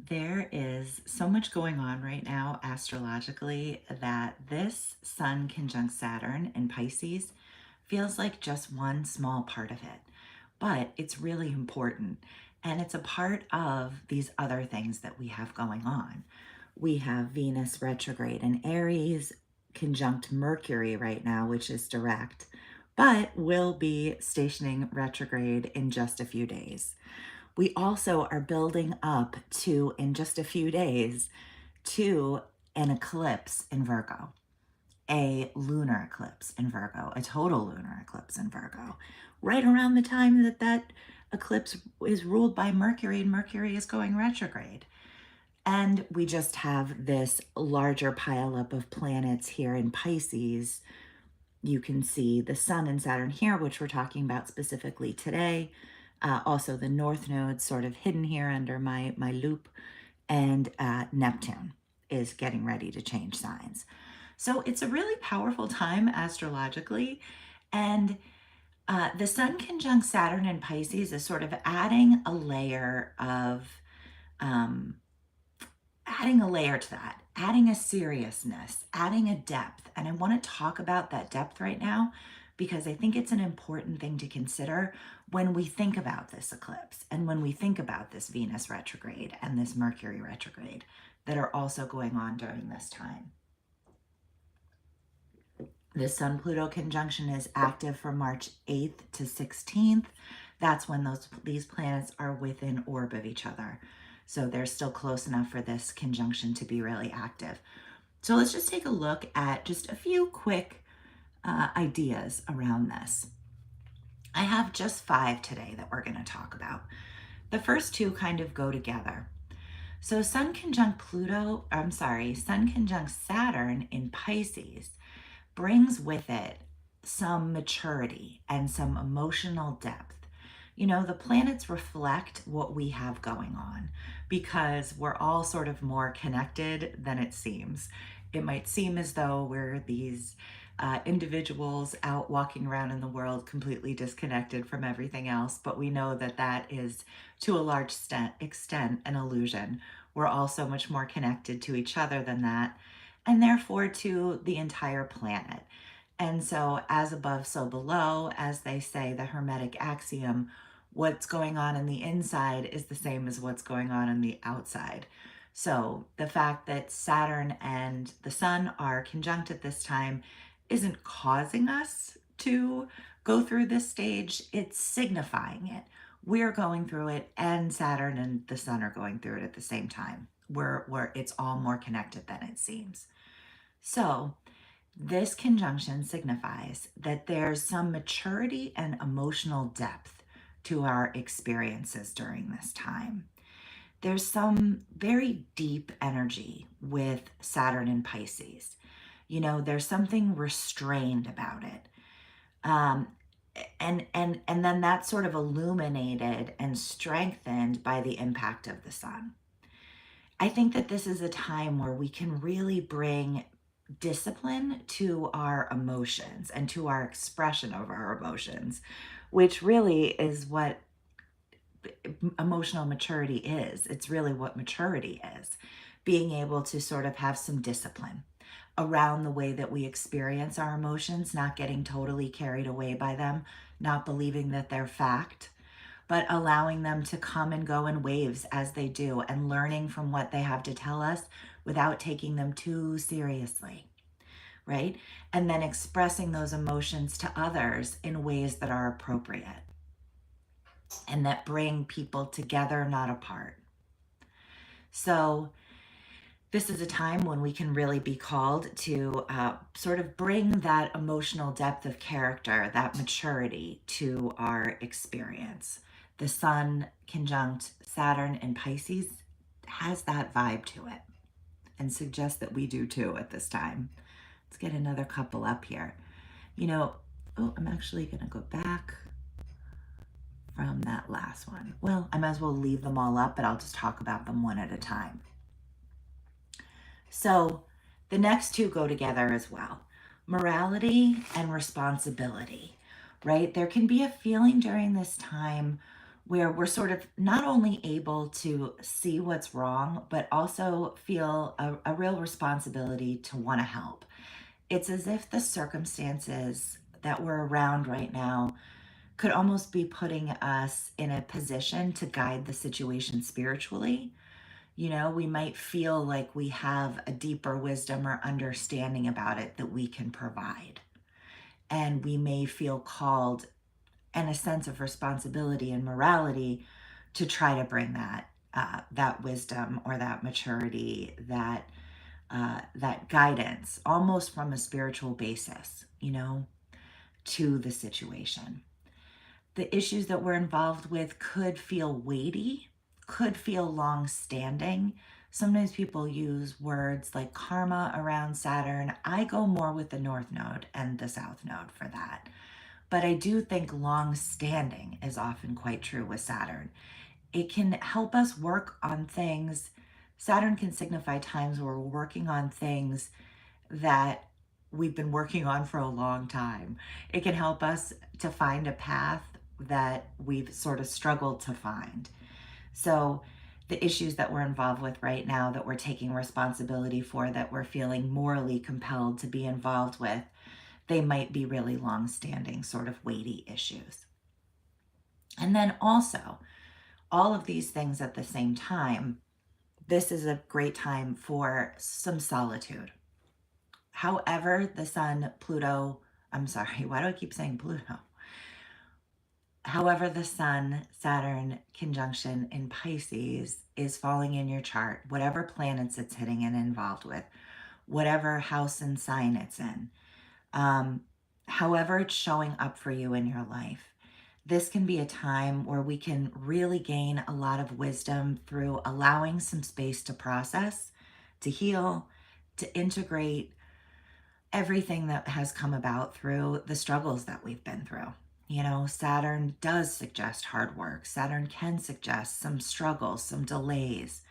There is so much going on right now astrologically that this Sun conjunct Saturn in Pisces feels like just one small part of it, but it's really important. And it's a part of these other things that we have going on. We have Venus retrograde in Aries, conjunct Mercury right now, which is direct, but will be stationing retrograde in just a few days. We also are building up to, in just a few days, to an eclipse in Virgo, a lunar eclipse in Virgo, a total lunar eclipse in Virgo, right around the time that that eclipse is ruled by Mercury and Mercury is going retrograde. And we just have this larger pileup of planets here in Pisces. You can see the Sun and Saturn here, which we're talking about specifically today. Also the North Node sort of hidden here under my loop, and Neptune is getting ready to change signs. So it's a really powerful time astrologically, and the Sun conjunct Saturn in Pisces is sort of adding a layer to that, adding a seriousness, adding a depth. And I want to talk about that depth right now because I think it's an important thing to consider when we think about this eclipse and when we think about this Venus retrograde and this Mercury retrograde that are also going on during this time. The Sun-Pluto conjunction is active from March 8th to 16th. That's when these planets are within orb of each other. So they're still close enough for this conjunction to be really active. So let's just take a look at just a few quick ideas around this. I have just 5 today that we're going to talk about. The first 2 kind of go together. So Sun conjunct Saturn in Pisces brings with it some maturity and some emotional depth. You know, the planets reflect what we have going on because we're all sort of more connected than it seems. It might seem as though we're these individuals out walking around in the world completely disconnected from everything else, but we know that that is to a large extent an illusion. We're all so much more connected to each other than that, and therefore to the entire planet. And so as above, so below, as they say, the Hermetic axiom, what's going on in the inside is the same as what's going on in the outside. So the fact that Saturn and the Sun are conjunct at this time isn't causing us to go through this stage, it's signifying it. We're going through it, and Saturn and the Sun are going through it at the same time. Where it's all more connected than it seems. So this conjunction signifies that there's some maturity and emotional depth to our experiences during this time. There's some very deep energy with Saturn in Pisces. You know, there's something restrained about it. And then that's sort of illuminated and strengthened by the impact of the Sun. I think that this is a time where we can really bring discipline to our emotions and to our expression of our emotions, which really is what emotional maturity is. It's really what maturity is, being able to sort of have some discipline around the way that we experience our emotions, not getting totally carried away by them, not believing that they're fact, but allowing them to come and go in waves as they do and learning from what they have to tell us without taking them too seriously, right? And then expressing those emotions to others in ways that are appropriate and that bring people together, not apart. So this is a time when we can really be called to sort of bring that emotional depth of character, that maturity to our experience. The Sun conjunct Saturn in Pisces has that vibe to it and suggests that we do too at this time. Let's get another couple up here. You know, I'm actually going to go back from that last one. Well, I might as well leave them all up, but I'll just talk about them one at a time. So the next 2 go together as well. Morality and responsibility, right? There can be a feeling during this time where we're sort of not only able to see what's wrong, but also feel a real responsibility to want to help. It's as if the circumstances that we're around right now could almost be putting us in a position to guide the situation spiritually. You know, we might feel like we have a deeper wisdom or understanding about it that we can provide. And we may feel called and a sense of responsibility and morality to try to bring that wisdom or that maturity, that guidance, almost from a spiritual basis, you know, to the situation. The issues that we're involved with could feel weighty, could feel long standing. Sometimes people use words like karma around Saturn. I go more with the North Node and the South Node for that. But I do think long standing is often quite true with Saturn. It can help us work on things. Saturn can signify times where we're working on things that we've been working on for a long time. It can help us to find a path that we've sort of struggled to find. So, the issues that we're involved with right now, that we're taking responsibility for, that we're feeling morally compelled to be involved with, they might be really long-standing, sort of weighty issues. And then also, all of these things at the same time, this is a great time for some solitude. However, the Sun, Pluto, I'm sorry, why do I keep saying Pluto? However, the Sun, Saturn conjunction in Pisces is falling in your chart, whatever planets it's hitting and involved with, whatever house and sign it's in, however it's showing up for you in your life. This can be a time where we can really gain a lot of wisdom through allowing some space to process, to heal, to integrate everything that has come about through the struggles that we've been through. You know, Saturn does suggest hard work. Saturn can suggest some struggles, some delays.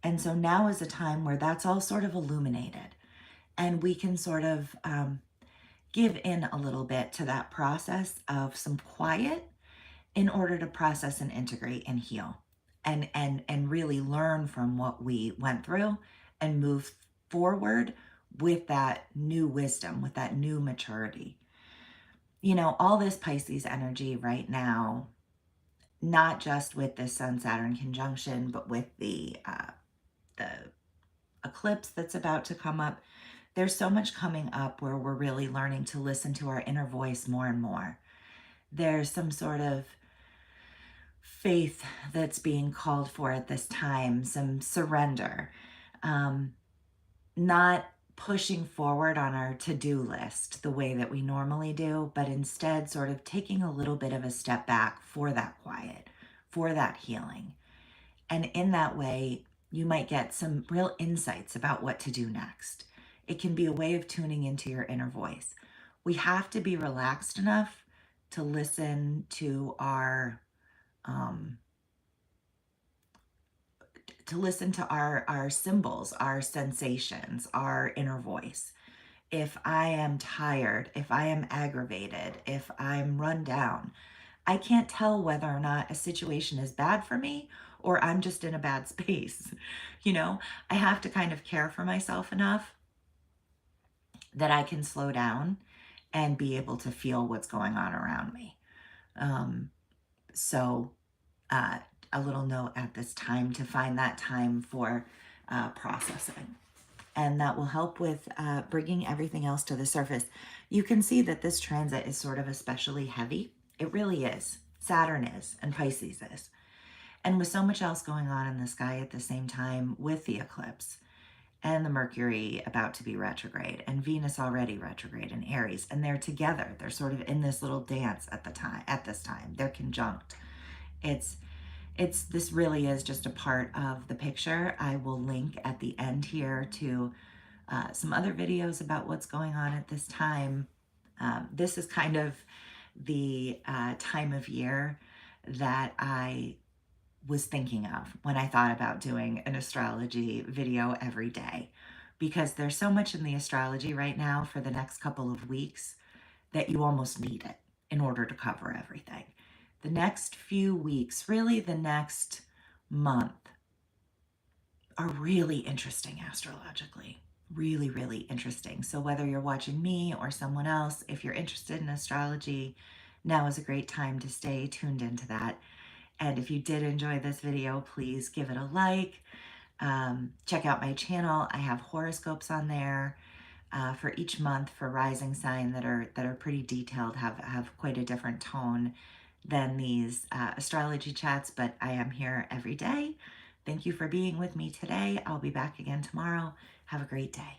And so now is a time where that's all sort of illuminated and we can sort of give in a little bit to that process of some quiet in order to process and integrate and heal and really learn from what we went through and move forward with that new wisdom, with that new maturity. You know, all this Pisces energy right now, not just with this Sun Saturn conjunction, but with the eclipse that's about to come up, there's so much coming up where we're really learning to listen to our inner voice more and more. There's some sort of faith that's being called for at this time, some surrender, not pushing forward on our to-do list the way that we normally do, but instead sort of taking a little bit of a step back for that quiet, for that healing. And in that way, you might get some real insights about what to do next. It can be a way of tuning into your inner voice. We have to be relaxed enough to listen to our our symbols, our sensations, our inner voice. If I am tired, if I am aggravated, if I'm run down, I can't tell whether or not a situation is bad for me or I'm just in a bad space. You know, I have to kind of care for myself enough that I can slow down and be able to feel what's going on around me. So a little note at this time to find that time for processing. And that will help with bringing everything else to the surface. You can see that this transit is sort of especially heavy. It really is. Saturn is, and Pisces is. And with so much else going on in the sky at the same time with the eclipse, and the Mercury about to be retrograde, and Venus already retrograde in Aries, and they're together. They're sort of in this little dance at this time. They're conjunct. This really is just a part of the picture. I will link at the end here to some other videos about what's going on at this time. This is kind of the time of year that I was thinking of when I thought about doing an astrology video every day, because there's so much in the astrology right now for the next couple of weeks that you almost need it in order to cover everything. the next few weeks, really the next month, are really interesting astrologically. Really, really interesting. So whether you're watching me or someone else, if you're interested in astrology, now is a great time to stay tuned into that. And if you did enjoy this video, please give it a like. Check out my channel. I have horoscopes on there for each month for rising sign that are pretty detailed, have quite a different tone than these astrology chats, but I am here every day. Thank you for being with me today. I'll be back again tomorrow. Have a great day.